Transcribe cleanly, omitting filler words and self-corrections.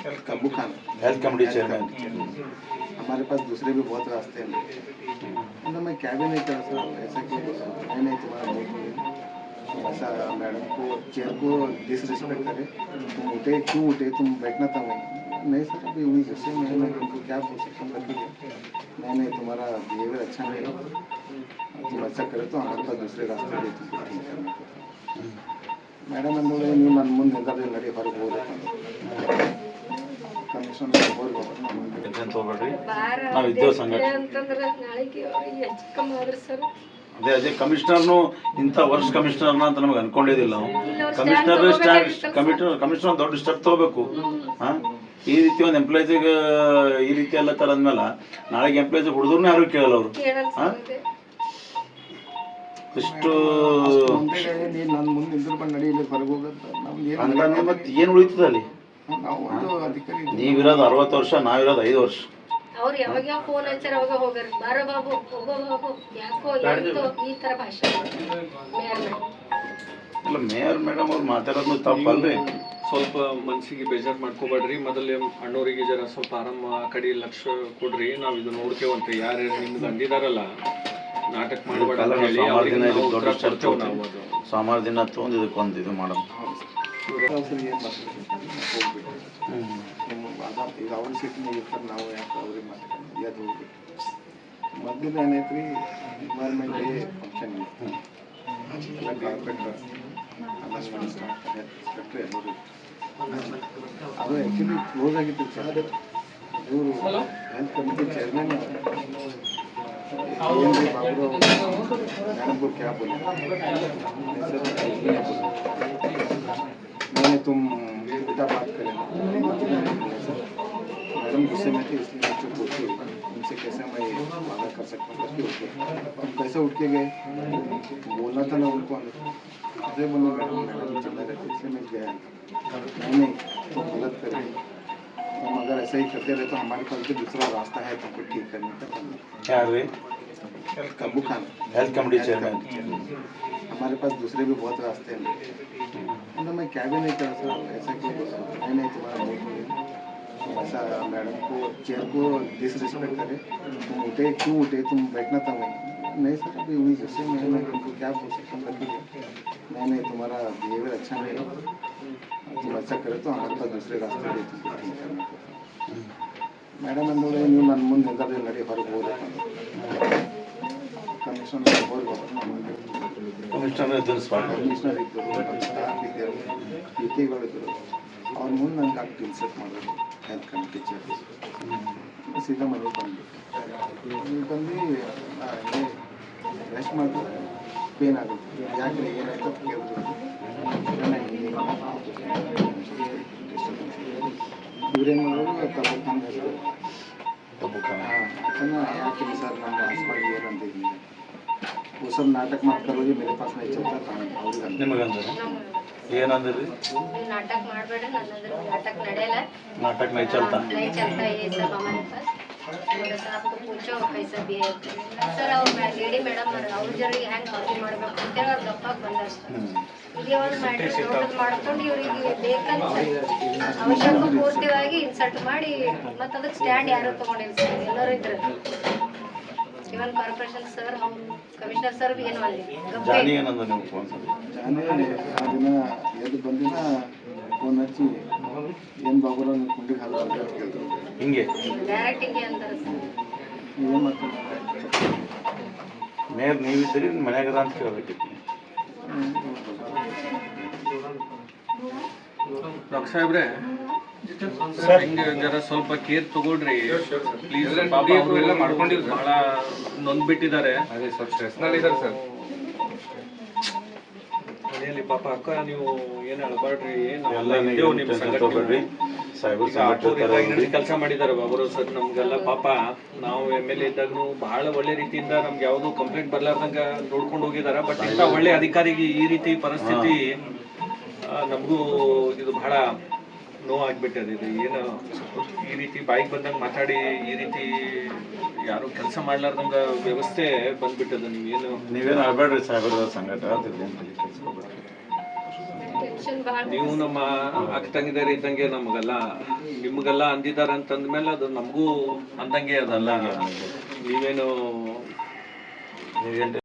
Kabbu Khan health committee chairman. हमारे पास दूसरे भी बहुत रास्ते हैं मतलब मैं क्या भी नहीं कर सर ऐसा कि मैं नहीं तुम्हारा मुँह ऐसा मैडम को चेयर को डिसरिस्पेक्ट करे तुम उठे क्यों उठे तुम बैठना था वहीं नहीं सर अभी वहीं गुस्से में मैं तुमको क्या बोल सकता हूँ नहीं तुम्हारा बिहेवियर अच्छा नहीं है तुम ऐसा करे तो हमारे पास दूसरे रास्ते भी तुमको ठीक करना मैडम अंदोळे ನೀವು ನನ್ನ ಮುಂದೆ ಎಲ್ಲರೂ ನಡಿ ಹೊರಗೆ ಹೋಗ್ಬೇಕು ಕಮಿಷನ್ ಟೆನ್ಷನ್ ತಗೋಬೇಡ್ರಿ ನಾವು ಇದ್ದೇವೆ ಸಂಘಟನೆ ಅಂತಂದ್ರೆ ನಾಳೆಗೆ ಅವ್ರಿಗೆ ಹೆಚ್ಚು ಕಮ್ಮಿ ಆದ್ರೆ ಸರ್ ಅದೇ ಕಮಿಷನರ್ನು ಇಂಥ ವರ್ಷ ಕಮಿಷನರ್ನ ಅಂತ ನಮಗೆ ಅನ್ಕೊಂಡಿದ್ದಿಲ್ಲ ನಾವು ಕಮಿಷನರ್ ದೊಡ್ಡ ಸ್ಟೆಪ್ ತಗೋಬೇಕು ಹಾಂ ಈ ರೀತಿ ಒಂದು ಎಂಪ್ಲಾಯ್ಸಿಗೆ ಈ ರೀತಿ ಎಲ್ಲ ತರದ್ಮೇಲೆ ನಾಳೆಗೆ ಎಂಪ್ಲಾಯ್ಸ್ ಹುಡುಗರ್ನೂ ಯಾರು ಕೇಳಲ್ಲ ಅವರು ಹಾಂ ಇಷ್ಟು ನನ್ನ ಮುಂದೆ ನಿಂತ್ಕೊಂಡು ನಡೀಲಿ ಹೊರಗೆ ಹೋಗುತ್ತೆ ಹಂಗಂದ್ರೆ ಮತ್ತೆ ಏನು ಉಳಿತದೆ ಅಲ್ಲಿ ನೀವಿರೋದು 60 ವರ್ಷ ನಾವಿರೋದು 5 ವರ್ಷ ಅವ್ರು ಯಾವಾಗ ಫೋನ್ ಹಚ್ಚಾರ ಅವಾಗ ಹೋಗ್ಯಾರ ಬಾರ ಬಾಬು ಹೋಗೋ ಬಾಬು ಯಾಕೋ ಈ ಥರ ಭಾಷೆ ಇಲ್ಲ ಮೇಯರ್ ಮೇಡಮ್ ಅವ್ರು ಮಾತಾಡೋದು ತಪ್ಪಲ್ರಿ ಸ್ವಲ್ಪ ಮನಸ್ಸಿಗೆ ಬೇಜಾರು ಮಾಡ್ಕೋಬೇಡ್ರಿ ಮೊದಲೇ ಅಣ್ಣವರಿಗೆ ಜರ ಸ್ವಲ್ಪ ಆರಾಮ ಕಡೆ ಲಕ್ಷ ಕೊಡ್ರಿ ನಾವು ಇದು ನೋಡ್ತೇವಂತೆ ಯಾರು ನಿಮ್ಗೆ ಅಂದಿದಾರಲ್ಲ ನಾಟಕ ಮಾಡಬೇಡ ಸೋಮವಾರ ದಿನ ತೊಗೊಂಡು ಇದಕ್ಕೆ ಒಂದು ಇದು ಮಾಡೋದು ಈಗ ಅವ್ರ ಸೀಟ್ನಾಗ ಇರ್ತಾರೆ ನಾವು ಯಾಕೆ ಅವ್ರಿಗೆ ಮಾತಾಡೋದು ಅದು ಹೋಗ್ಬೇಕು ಮೊದಲು ಏನೈತೆ ರೀ ಎನ್ವೈರ್ಮೆಂಟ್ ಡೇ ಫಂಕ್ಷನ್ ಎಲ್ಲ ಕಾರ್ಪೊರೇಟರ್ ಇನ್ಸ್ಪೆಕ್ಟ್ರ್ ಎಲ್ಲರೂ ಅದು ಆ್ಯಕ್ಚುಲಿ ಕ್ಲೋಸ್ ಆಗಿತ್ತು ಸರ್ ಇವರು ಹೆಲ್ತ್ ಕಮಿಟಿ ಚೇರ್ಮನ್ बाबू मैडम को क्या बोला मैंने तुम उल्टा बात करें मैडम गुस्से में थे इसलिए मैं चुप उठ उनसे कैसे मैं वादा कर सकता हूँ करके हम कैसे उठ के गए बोलना था ना उनको अरे बोलो मैडम चलना रहते इसलिए मैं गया नहीं तो गलत करें हम अगर ऐसा ही करते रहे तो हमारे पास भी दूसरा रास्ता है तुमको ठीक करने का क्या रे Kabbu Khan health committee chairman हमारे पास दूसरे भी बहुत रास्ते हैं मतलब मैं क्या भी नहीं कर सर ऐसा कि मैं नहीं तुम्हारा मुँह ऐसा मैडम को चेयर को डिसरिस्पेक्ट करे तुम उठे क्यों उठे तुम बैठना था वहीं नहीं सर अभी वहीं गुस्से में मैं तुमको क्या बोल सकता हूँ नहीं तुम्हारा बिहेवियर अच्छा नहीं है तुम ऐसा करे तो हमारे पास दूसरे रास्ते भी तुमको ठीक करना मैडम अंदोळे ನೀವು ನನ್ನ ಮುಂದೆ ಎಲ್ಲರೂ ನಡಿ ಹೊರಗೆ ಹೋಗ್ಬೇಕು ಕಮಿಷನರ್ ಹೋಗ್ಬೇಕು ಕಮಿಷನರ್ ಇದ್ದರು ಕಮಿಷನರ್ ಇದ್ದರು ಸ್ಟಾಫ್ ಇದ್ದರು ಪಿ ಟಿಗಳಿದ್ದರು ಅವ್ರ ಮುಂದೆ ನನಗೆ ಆಗಿ ಟಿಲ್ಸೆಟ್ ಮಾಡೋದು ಹೆಲ್ತ್ ಕಮಿಟಿ ಚೇರ್ ಸೀದಾ ಮನೆಗೆ ಬಂದು ರೆಸ್ಟ್ ಮಾಡಿದ್ರೆ ಪೇನ್ ಆಗುತ್ತೆ ಯಾಕೆ ಏನಾಯ್ತು ಅಂತ ಕೇಳಿದ್ರು ಇವರೇನು ಮಾಡೋದು कब्बू खान याकि सर ನಮ್ಮ ಹಾಸ್ಪಿಟಲ್ ಏನಂತಿದ್ದೀನಿ वो सब नाटक मत करो जी मेरे पास नहीं चलता था ನಿಮಗಂದ್ರೆ ಏನಂದ್ರಿ नाटक ಮಾಡಬೇಡ ನನ್ನಂದ್ರೆ नाटक ನಡೆಯಲ್ಲ नाटक नहीं चलता ये सब हमारे पास मेरे से आपको पूछो कैसा बिहेव सर और लेडी मैडम ಅವ್ರ ಜೊತೆಗೆ ಹ್ಯಾಂಗ್ ಆರ್ಗ್ಯೂ ಮಾಡಬೇಕು ಅಂತ ಅವ್ರು ಗಪ್ಪಾಗಿ ಬಂದಷ್ಟೇ ಇಲ್ಲಿ ಅವ್ರು ನೋಟ್ ಮಾಡ್ಕೊಂಡು ಇವರಿಗೆ ಬೇಕಂತ ಅವಶ್ಯಕ ಪೂರ್ತಿಯಾಗಿ ಇನ್ಸಲ್ಟ್ ಮಾಡಿ ಮತ್ತೆ ಅದಕ್ಕೆ ಸ್ಟ್ಯಾಂಡ್ ಯಾರು ತಗೊಂಡಿಲ್ಲ ಸರ್ ಎಲ್ಲರೂ ಇದ್ರು ಇವನ್ ಕಾರ್ಪೊರೇಷನ್ ಸರ್ ಅವರು ಕಮಿಷನರ್ ಸರ್ ಏನು ಅಲ್ಲಿ ಜಾನಿ ಏನಂದ್ರೆ ನೀವು ಫೋನ್ ಜಾನಿ ಆ ದಿನ ಎದ್ದು ಬಂದಿನ ಫೋನ್ ಹಚ್ಚಿ ಏನು ಬಾಬುರಾವ್ ನೀವು ಕುಂಡಿಗೆ ಹಾಲು ಅಂತ ಕೇಳಿದ್ರು ಹಿಂಗೆ ಡೈರೆಕ್ಟ್ ಹಿಂಗೆ ಅಂತಾರೆ ಸರ್ ಏನು ಮಾಡ್ತಾರೆ ಮೇಯರ್ ನೀವಿದ್ದೀರಿ ಮನ್ಯಾಗದ ಅಂತ ಕೇಳಬೇಕಿತ್ತು ಡಾಕ್ಟರ್ ಸಾಹೇಬ್ರೆ ಹಿಂಗೆ ಜರ ಸ್ವಲ್ಪ ಕೇರ್ ತಗೊಳ್ರಿ ಪ್ಲೀಸ್ ಪಾಪ ಅವರು ಎಲ್ಲ ಮಾಡ್ಕೊಂಡಿದ್ರು ಬಹಳ ನೊಂದ್ಬಿಟ್ಟಿದ್ದಾರೆ ಅದೇ ಸ್ವಲ್ಪ ಸ್ಟ್ರೆಸ್ನಲ್ಲಿ ಇದ್ದಾರೆ ಸರ್ ಮನೆಯಲ್ಲಿ ಪಾಪ ಅಕ್ಕ ನೀವು ಏನು ಅಳಬಾಡ್ರಿ ಎಲ್ಲ ನೀವು ಟೆನ್ಷನ್ ತಗೋಬೇಡ್ರಿ ಸಾಹೇಬರು ಕೆಲಸ ಮಾಡಿದ್ದಾರೆ ಬಾಬುರಾವ್ ಸರ್ ನಮ್ಗೆಲ್ಲ ಪಾಪ ನಾವು MLA ಇದ್ದಾಗೂ ಬಹಳ ಒಳ್ಳೆ ರೀತಿಯಿಂದ ನಮ್ಗೆ ಯಾವುದು ಕಂಪ್ಲೇಂಟ್ ಬರ್ಲಾರ್ದಂಗ ನೋಡ್ಕೊಂಡು ಹೋಗಿದಾರ ಬಟ್ ಇಂಥ ಒಳ್ಳೆ ಅಧಿಕಾರಿಗೆ ಈ ರೀತಿ ಪರಿಸ್ಥಿತಿ ನಮಗೂ ಇದು ಬಹಳ ನೋವಾಗ್ಬಿಟ್ಟದೆ ಇದು ಏನು ಈ ರೀತಿ ಬಾಯಿಗೆ ಬಂದಂಗೆ ಮಾತಾಡಿ ಈ ರೀತಿ ಯಾರು ಕೆಲಸ ಮಾಡ್ಲಾರ್ದಂಗ ವ್ಯವಸ್ಥೆ ಬಂದ್ಬಿಟ್ಟದ ನೀವೇನು ನೀವೇನು ಅಳಬೇಡ್ರಿ ಸಾಹೇಬರ ಸಂಘಟ ಟೆನ್ಷನ್ ಭಾಳ ನೀವು ನಮ್ಮ ಅಕ್ಕ ತಂಗಿದಾರ ಇದ್ದಂಗೆ ನಮಗೆಲ್ಲ ನಿಮ್ಗೆಲ್ಲ ಅಂದಿದಾರ ಅಂತಂದ್ಮೇಲೆ ಅದು ನಮಗೂ ಅಂದಂಗೆ ಅದಲ್ಲ. ನೀವೇನು